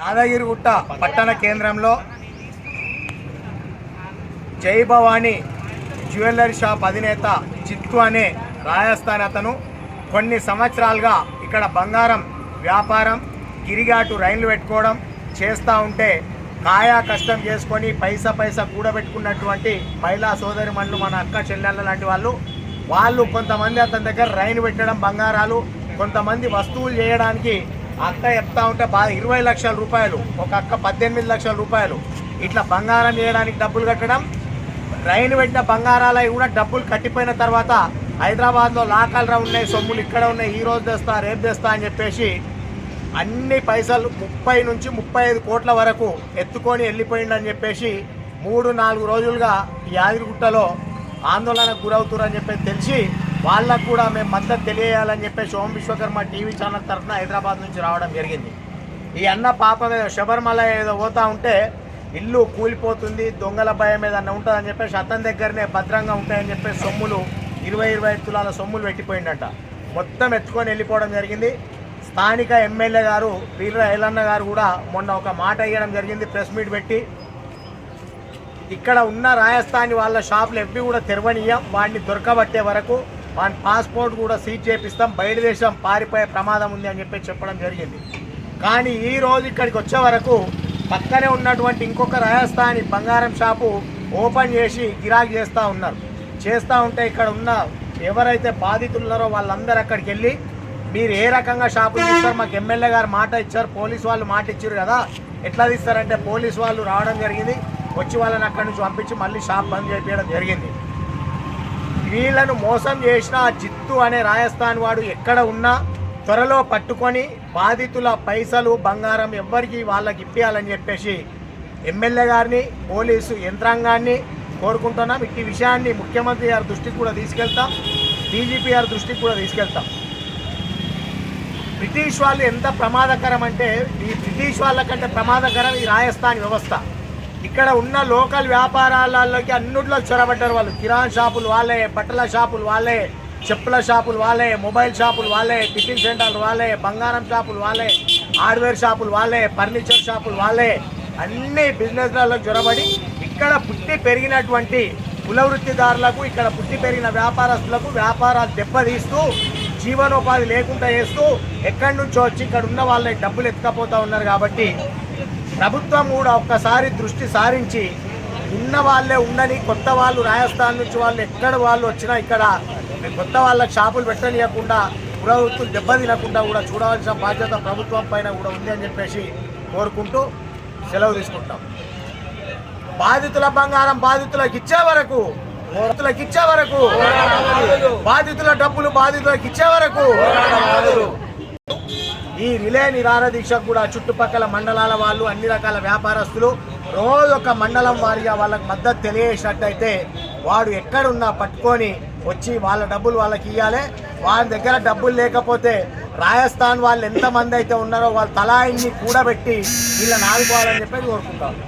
యాదగిరిగుట్ట పట్టణ కేంద్రంలో జై భవానీ జ్యువెలరీ షాప్ అధినేత చిత్తు అనే రాజస్థాన్ అతను కొన్ని సంవత్సరాలుగా ఇక్కడ బంగారం వ్యాపారం గిరిగాటు రైళ్లు పెట్టుకోవడం చేస్తూ ఉంటే కాయా కష్టం చేసుకొని పైసా కూడబెట్టుకున్నటువంటి మహిళా సోదరిమణులు మన అక్క చెల్లెళ్ళ లాంటి వాళ్ళు కొంతమంది అతని దగ్గర రైలు పెట్టడం బంగారాలు కొంతమంది వస్తువులు చేయడానికి అక్క చెప్తా ఉంటే బాగా 20 లక్షల రూపాయలు ఒక అక్క 18 లక్షల రూపాయలు ఇట్లా బంగారం చేయడానికి డబ్బులు కట్టడం రైలు పెట్టిన బంగారాలు కూడా డబ్బులు కట్టిపోయిన తర్వాత హైదరాబాద్లో లాకల్రా ఉన్నాయి సొమ్ములు ఇక్కడ ఉన్నాయి ఈ రోజు తెస్తా రేపు తెస్తా అని చెప్పేసి అన్ని పైసలు 30 నుంచి 35 కోట్ల వరకు ఎత్తుకొని వెళ్ళిపోయిందని చెప్పేసి 3-4 రోజులుగా యాదగిరిగుట్టలో ఆందోళనకు గురవుతారని చెప్పేసి తెలిసి వాళ్ళకు కూడా మేము మద్దతు తెలియజేయాలని చెప్పేసి ఓం విశ్వకర్మ టీవీ ఛానల్ తరఫున హైదరాబాద్ నుంచి రావడం జరిగింది. ఈ అన్న పాప శబరిమల ఏదో పోతా ఉంటే ఇల్లు కూలిపోతుంది దొంగల భయం ఏదన్నా ఉంటుందని చెప్పేసి అతని దగ్గరనే భద్రంగా ఉంటాయని చెప్పేసి సొమ్ములు 20-25 తులాల సొమ్ములు పెట్టిపోయిందట. మొత్తం ఎత్తుకొని వెళ్ళిపోవడం జరిగింది. స్థానిక ఎమ్మెల్యే గారు వీర్ర ఎల్లన్న గారు కూడా మొన్న ఒక మాట ఇవ్వడం జరిగింది ప్రెస్ మీట్ పెట్టి ఇక్కడ ఉన్న రాజస్థానీ వాళ్ళ షాపులు ఎవ్వి కూడా తెరవనీయం వాడిని దొరకబట్టే వరకు వాడి పాస్పోర్ట్ కూడా సీజ్ చేపిస్తాం బయట దేశం పారిపోయే ప్రమాదం ఉంది అని చెప్పి చెప్పడం జరిగింది. కానీ ఈ రోజు ఇక్కడికి వచ్చే వరకు పక్కనే ఉన్నటువంటి ఇంకొక రాజస్థానీ బంగారం షాపు ఓపెన్ చేసి గిరాకీ చేస్తూ ఉంటే ఇక్కడ ఉన్న ఎవరైతే బాధితులు ఉన్నారో వాళ్ళందరూ అక్కడికి వెళ్ళి మీరు ఏ రకంగా షాపులు తీస్తారు మాకు ఎమ్మెల్యే గారు మాట ఇచ్చారు పోలీసు వాళ్ళు మాట ఇచ్చారు కదా ఎట్లా తీస్తారంటే పోలీసు వాళ్ళు రావడం జరిగింది వచ్చి వాళ్ళని అక్కడి నుంచి పంపించి మళ్ళీ షాప్ బంద్ చేయించడం జరిగింది. వీళ్ళను మోసం చేసిన చిత్తు అనే రాజస్థాన్ వాడు ఎక్కడ ఉన్నా త్వరలో పట్టుకొని బాధితుల పైసలు బంగారం ఎవ్వరికి వాళ్ళకి ఇప్పించాలని చెప్పేసి ఎమ్మెల్యే గారిని పోలీసు యంత్రాంగాన్ని కోరుకుంటున్నాం. ఇట్టి విషయాన్ని ముఖ్యమంత్రి గారి దృష్టికి కూడా తీసుకెళ్తాం డీజీపీ గారి దృష్టికి కూడా తీసుకెళ్తాం. బ్రిటిష్ వాళ్ళు ఎంత ప్రమాదకరం అంటే ఈ బ్రిటిష్ వాళ్ళకంటే ప్రమాదకరం ఈ రాజస్థాన్ వ్యవస్థ. ఇక్కడ ఉన్న లోకల్ వ్యాపారాలలోకి అన్నిట్లో చొరబడ్డారు వాళ్ళు. కిరాణా షాపులు వాళ్ళే బట్టల షాపులు వాళ్ళే చెప్పుల షాపులు వాళ్ళే మొబైల్ షాపులు వాళ్ళే టిఫిన్ సెంటర్లు వాళ్ళే బంగారం షాపులు వాళ్ళే హార్డ్వేర్ షాపులు వాళ్ళే ఫర్నిచర్ షాపులు వాళ్ళే అన్ని బిజినెస్లలో చొరబడి ఇక్కడ పుట్టి పెరిగినటువంటి కుల వృత్తిదారులకు ఇక్కడ పుట్టి పెరిగిన వ్యాపారస్తులకు వ్యాపారాలు దెబ్బతీస్తూ జీవనోపాధి లేకుండా చేస్తూ ఎక్కడి నుంచో వచ్చి ఇక్కడ ఉన్న వాళ్ళని డబ్బులు ఎత్తుకపోతూ ఉన్నారు. కాబట్టి ప్రభుత్వం కూడా ఒక్కసారి దృష్టి సారించి ఉన్న వాళ్ళే ఉండని కొత్త వాళ్ళు రాజస్థాన్ నుంచి వాళ్ళు ఎక్కడ వాళ్ళు వచ్చినా ఇక్కడ కొత్త వాళ్ళకి షాపులు పెట్టనీయకుండా కుల వృత్తులు దెబ్బతినకుండా కూడా చూడవలసిన బాధ్యత ప్రభుత్వం పైన కూడా ఉంది అని చెప్పేసి కోరుకుంటూ సెలవు తీసుకుంటాం. బాధితుల బంగారం బాధితులకు ఇచ్చే వరకు బాధితుల డబ్బులు బాధితులకు ఇచ్చే వరకు ఈ రిలే నిరాహార దీక్షకు కూడా చుట్టుపక్కల మండలాల వాళ్ళు అన్ని రకాల వ్యాపారస్తులు రోజు ఒక మండలం వారిగా వాళ్ళకి మద్దతు తెలియజేసినట్టయితే వాడు ఎక్కడున్నా పట్టుకొని వచ్చి వాళ్ళ డబ్బులు వాళ్ళకి ఇవ్వాలి. వాళ్ళ దగ్గర డబ్బులు లేకపోతే రాజస్థాన్ వాళ్ళు ఎంతమంది అయితే ఉన్నారో వాళ్ళ తలాయిని కూడబెట్టి వీళ్ళని ఆదుకోవాలని చెప్పి కోరుకుంటారు.